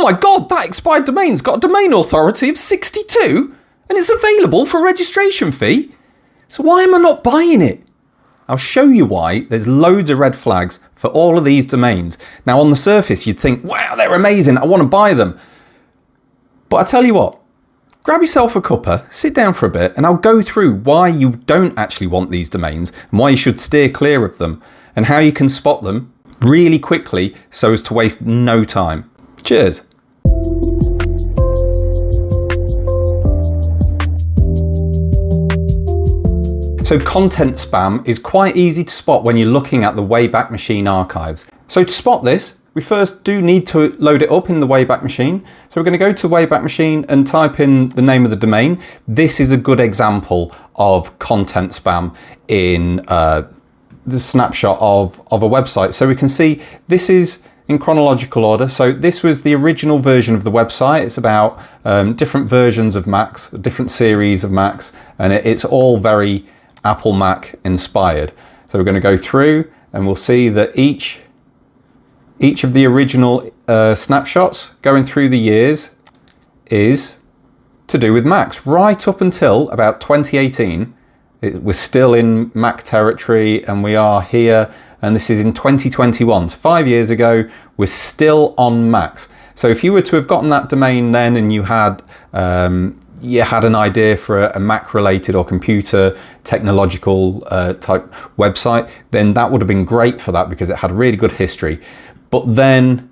oh my God, that expired domain's got a domain authority of 62 and it's available for a registration fee. So why am I not buying it? I'll show you why. There's loads of red flags for all of these domains. Now on the surface, you'd think, wow, they're amazing. I want to buy them. But I tell you what, grab yourself a cuppa, sit down for a bit, and I'll go through why you don't actually want these domains and why you should steer clear of them and how you can spot them really quickly so as to waste no time. Cheers. So content spam is quite easy to spot when you're looking at the Wayback Machine archives. So to spot this, we first do need to load it up in the Wayback Machine. So we're going to go to Wayback Machine and type in the name of the domain. This is a good example of content spam in the snapshot of a website. So we can see this is in chronological order. So this was the original version of the website. It's about different versions of Macs, different series of Macs, and it's all very Apple Mac inspired. So we're going to go through and we'll see that each of the original snapshots going through the years is to do with Macs. Right up until about 2018, we're still in Mac territory and we are here, and this is in 2021. So 5 years ago, we're still on Macs. So if you were to have gotten that domain then and you had an idea for a Mac related or computer technological type website, then that would have been great for that because it had really good history. But then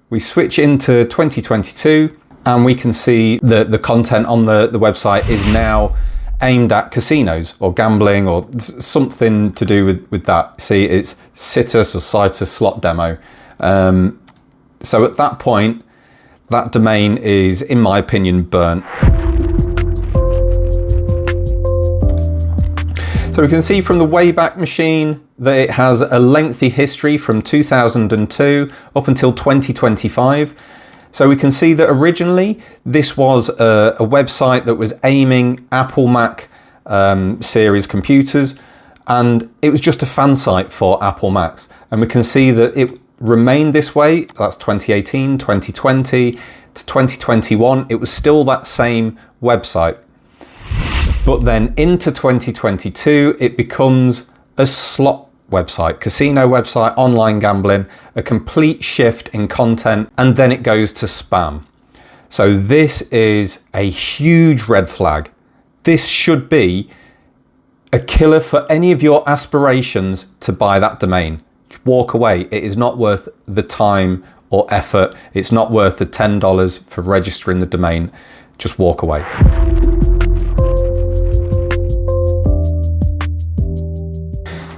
we switch into 2022 and we can see that the content on the website is now aimed at casinos or gambling or something to do with that. See, it's Citus or Citus slot demo. So at that point, that domain is, in my opinion, burnt. So we can see from the Wayback Machine that it has a lengthy history from 2002 up until 2025. So we can see that originally this was a website that was aiming Apple Mac series computers, and it was just a fan site for Apple Macs. And we can see that it remained this way. That's 2018, 2020 to 2021. It was still that same website. But then into 2022, it becomes a slot website, casino website, online gambling, a complete shift in content, and then it goes to spam. So this is a huge red flag. This should be a killer for any of your aspirations to buy that domain. Walk away. It is not worth the time or effort. It's not worth the $10 for registering the domain. Just walk away.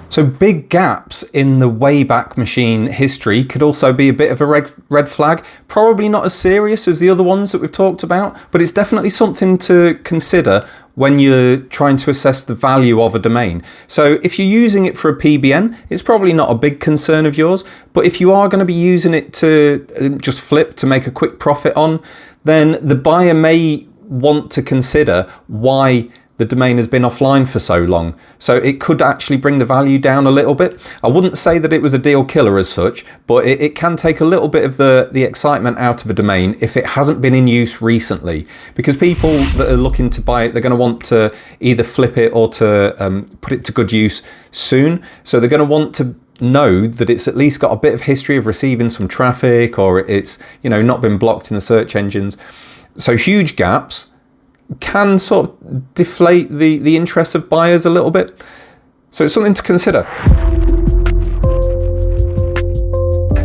So big gaps in the Wayback Machine history could also be a bit of a red flag. Probably not as serious as the other ones that we've talked about, but it's definitely something to consider when you're trying to assess the value of a domain. So if you're using it for a PBN, it's probably not a big concern of yours, but if you are going to be using it to just flip to make a quick profit on, then the buyer may want to consider why the domain has been offline for so long. So it could actually bring the value down a little bit. I wouldn't say that it was a deal killer as such, but it can take a little bit of the excitement out of a domain if it hasn't been in use recently. Because people that are looking to buy it, they're going to want to either flip it or to put it to good use soon. So they're going to want to know that it's at least got a bit of history of receiving some traffic, or it's, you know, not been blocked in the search engines. So huge gaps can sort of deflate the interest of buyers a little bit. So it's something to consider.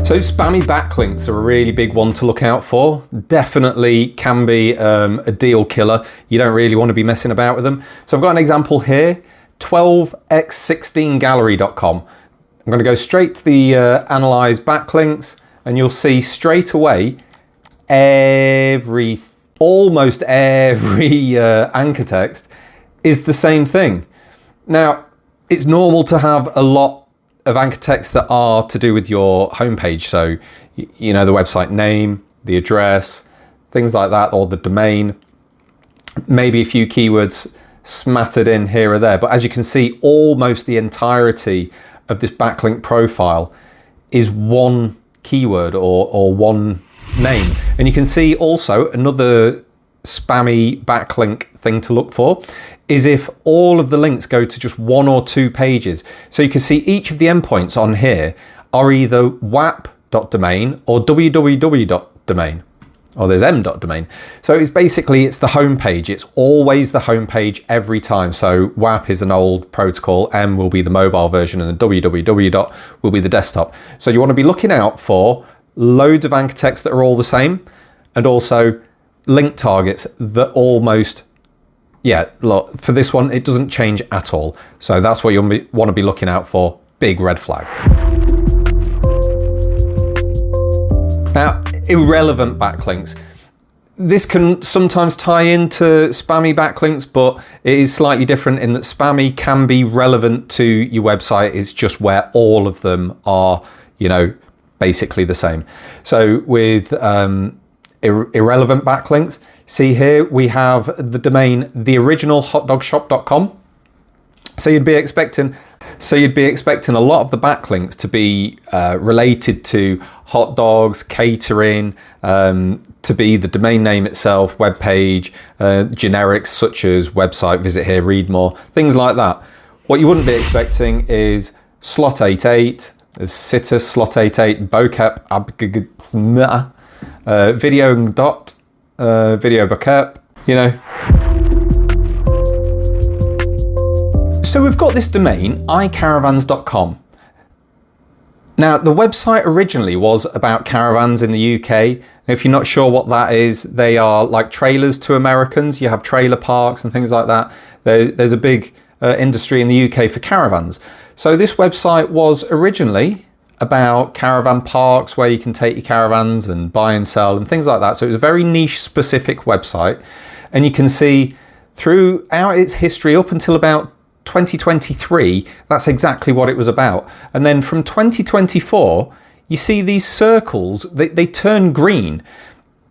So spammy backlinks are a really big one to look out for. Definitely can be a deal killer. You don't really want to be messing about with them. So I've got an example here, 12x16gallery.com. I'm going to go straight to the analyze backlinks, and you'll see straight away almost every anchor text is the same thing. Now, it's normal to have a lot of anchor text that are to do with your homepage. So, you know, the website name, the address, things like that, or the domain, maybe a few keywords smattered in here or there. But as you can see, almost the entirety of this backlink profile is one keyword or one name. And you can see also another spammy backlink thing to look for is if all of the links go to just one or two pages. So you can see each of the endpoints on here are either wap.domain or www.domain, or there's m.domain. So it's basically, it's the home page. It's always the home page every time. So WAP is an old protocol, M will be the mobile version, and the www will be the desktop. So you want to be looking out for loads of anchor text that are all the same, and also link targets that almost, yeah, look, for this one, it doesn't change at all. So that's what you want to be looking out for. Big red flag. Now, irrelevant backlinks. This can sometimes tie into spammy backlinks, but it is slightly different in that spammy can be relevant to your website. It's just where all of them are, you know, basically the same. So with irrelevant backlinks, see here we have the domain theoriginalhotdogshop.com. So you'd be expecting a lot of the backlinks to be related to hot dogs, catering, to be the domain name itself, web page, generics such as website, visit here, read more, things like that. What you wouldn't be expecting is slot 88, situs slot 88, bocap, video dot, video bocap, you know. So we've got this domain, icaravans.com. Now, the website originally was about caravans in the UK. If you're not sure what that is, they are like trailers to Americans. You have trailer parks and things like that. There's a big industry in the UK for caravans. So this website was originally about caravan parks where you can take your caravans and buy and sell and things like that. So it was a very niche specific website. And you can see throughout its history up until about 2023, that's exactly what it was about. And then from 2024, you see these circles, they turn green.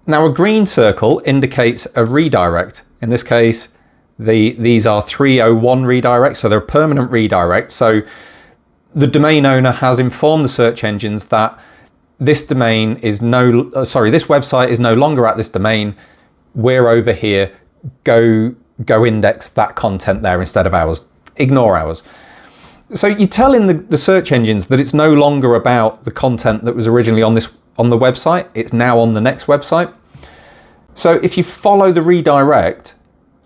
Now a green circle indicates a redirect. In this case, these are 301 redirects, so they're a permanent redirect. So the domain owner has informed the search engines that this domain is this website is no longer at this domain. We're over here. Go index that content there instead of ours. Ignore ours. So you're telling the search engines that it's no longer about the content that was originally on the website. It's now on the next website. So if you follow the redirect,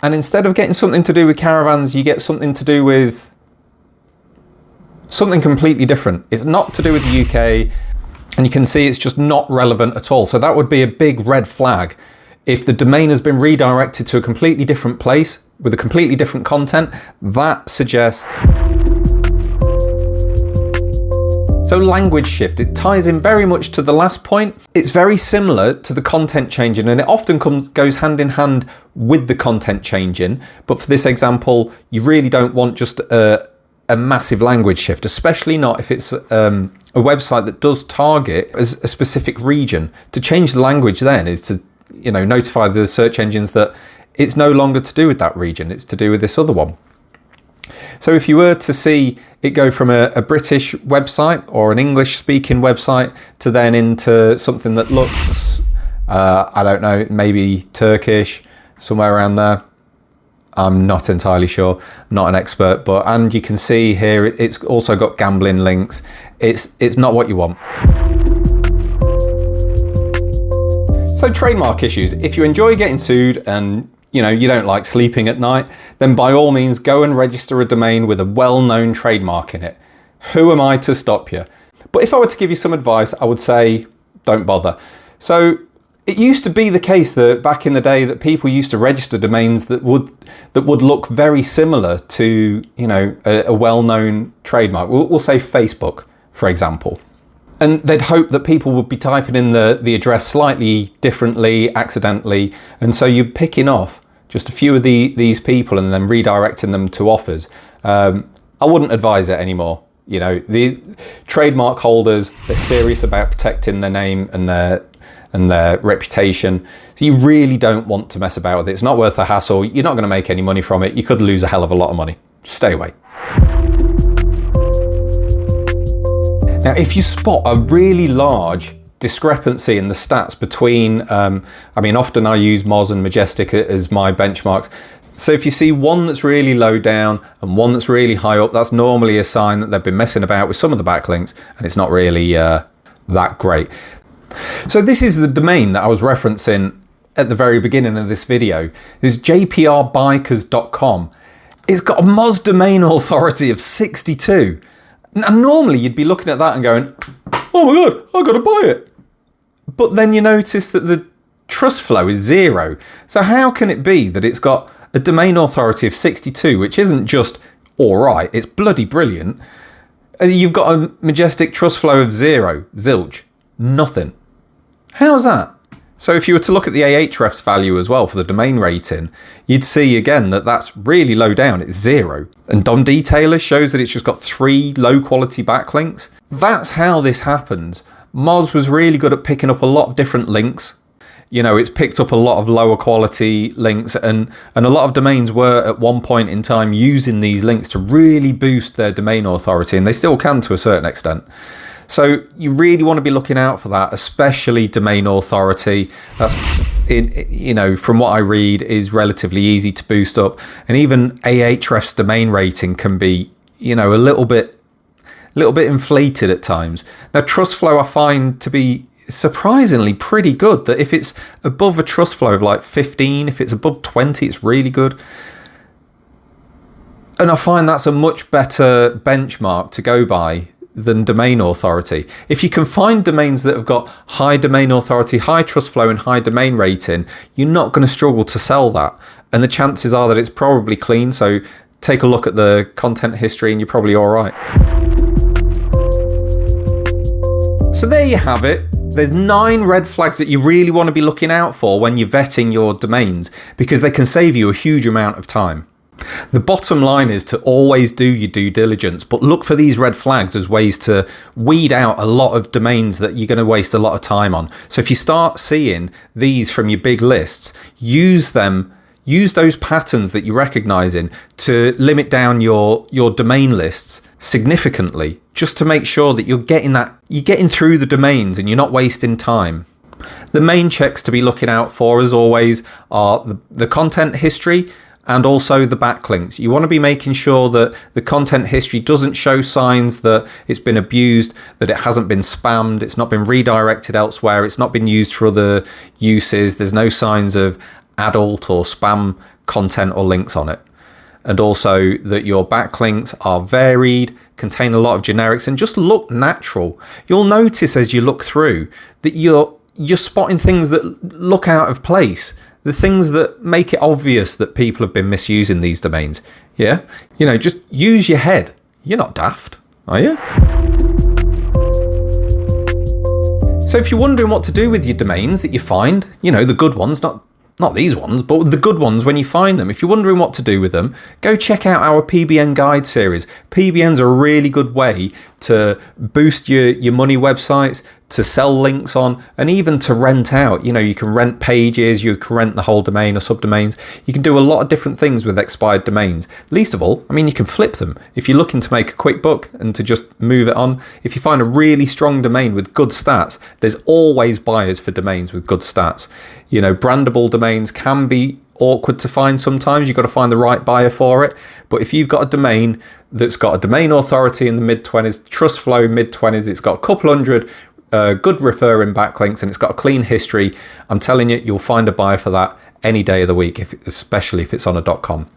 and instead of getting something to do with caravans, you get something to do with something completely different. It's not to do with the UK, and you can see it's just not relevant at all. So that would be a big red flag. If the domain has been redirected to a completely different place with a completely different content, that suggests. So language shift, it ties in very much to the last point. It's very similar to the content changing, and it often goes hand in hand with the content changing. But for this example, you really don't want just a massive language shift, especially not if it's a website that does target a specific region. To change the language then is to, you know, notify the search engines that it's no longer to do with that region, it's to do with this other one. So if you were to see it go from a British website or an English speaking website to then into something that looks, I don't know, maybe Turkish, somewhere around there, I'm not entirely sure, not an expert, and you can see here it's also got gambling links. It's not what you want. So trademark issues. If you enjoy getting sued and you don't like sleeping at night, then by all means go and register a domain with a well-known trademark in it. Who am I to stop you? But if I were to give you some advice, I would say don't bother. So it used to be the case that back in the day that people used to register domains that would look very similar to a well-known trademark. We'll say Facebook, for example. And they'd hope that people would be typing in the address slightly differently, accidentally. And so you're picking off just a few of these people and then redirecting them to offers. I wouldn't advise it anymore. The trademark holders, they're serious about protecting their name and their reputation. So you really don't want to mess about with it. It's not worth the hassle. You're not going to make any money from it. You could lose a hell of a lot of money. Just stay away. Now, if you spot a really large discrepancy in the stats between, I mean, often I use Moz and Majestic as my benchmarks. So if you see one that's really low down and one that's really high up, that's normally a sign that they've been messing about with some of the backlinks and it's not really that great. So this is the domain that I was referencing at the very beginning of this video. This is jprbikers.com. It's got a Moz domain authority of 62. And normally you'd be looking at that and going, oh my God, I've got to buy it. But then you notice that the trust flow is 0. So how can it be that it's got a domain authority of 62, which isn't just all right, it's bloody brilliant. You've got a Majestic trust flow of 0, zilch, nothing. How's that? So if you were to look at the Ahrefs value as well for the domain rating, you'd see again that that's really low down, it's 0. And DOM Detailer shows that it's just got 3 low quality backlinks. That's how this happens. Moz was really good at picking up a lot of different links. You know, it's picked up a lot of lower quality links, and a lot of domains were at one point in time using these links to really boost their domain authority, and they still can to a certain extent. So you really want to be looking out for that, especially domain authority. That's, you know, from what I read, is relatively easy to boost up, and even Ahrefs domain rating can be, you know, a little bit inflated at times. Now, trust flow I find to be surprisingly pretty good, that if it's above a trust flow of like 15, if it's above 20, it's really good. And I find that's a much better benchmark to go by than domain authority. If you can find domains that have got high domain authority, high trust flow and high domain rating, you're not going to struggle to sell that. And the chances are that it's probably clean. So take a look at the content history and you're probably all right. So there you have it. There's 9 red flags that you really want to be looking out for when you're vetting your domains, because they can save you a huge amount of time. The bottom line is to always do your due diligence, but look for these red flags as ways to weed out a lot of domains that you're going to waste a lot of time on. So if you start seeing these from your big lists, use them. Use those patterns that you're recognizing to limit down your domain lists significantly, just to make sure that you're getting through the domains and you're not wasting time. The main checks to be looking out for, as always, are the content history and also the backlinks. You want to be making sure that the content history doesn't show signs that it's been abused, that it hasn't been spammed, it's not been redirected elsewhere, it's not been used for other uses, there's no signs of adult or spam content or links on it. And also that your backlinks are varied, contain a lot of generics, and just look natural. You'll notice as you look through that you're spotting things that look out of place, the things that make it obvious that people have been misusing these domains. Yeah, you know, just use your head. You're not daft, are you? So if you're wondering what to do with your domains that you find, you know, the good ones, not these ones, but the good ones when you find them. If you're wondering what to do with them, go check out our PBN guide series. PBNs are a really good way to boost your money websites, to sell links on, and even to rent out. You know, you can rent pages, you can rent the whole domain or subdomains. You can do a lot of different things with expired domains. Least of all, I mean, you can flip them. If you're looking to make a quick buck and to just move it on, if you find a really strong domain with good stats, there's always buyers for domains with good stats. You know, brandable domains can be awkward to find sometimes. You've got to find the right buyer for it. But if you've got a domain that's got a domain authority in the mid-20s, trust flow mid-20s, it's got a couple hundred good referring backlinks, and it's got a clean history, I'm telling you, you'll find a buyer for that any day of the week, especially if it's on a .com.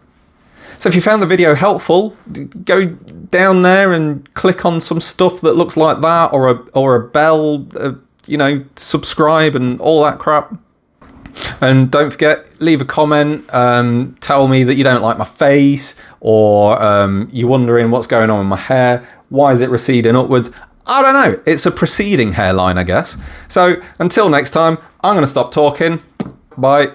So if you found the video helpful, go down there and click on some stuff that looks like that, or a bell, you know, subscribe and all that crap. And don't forget, leave a comment, tell me that you don't like my face, or you're wondering what's going on with my hair, why is it receding upwards? I don't know, it's a preceding hairline, I guess. So until next time, I'm going to stop talking. Bye.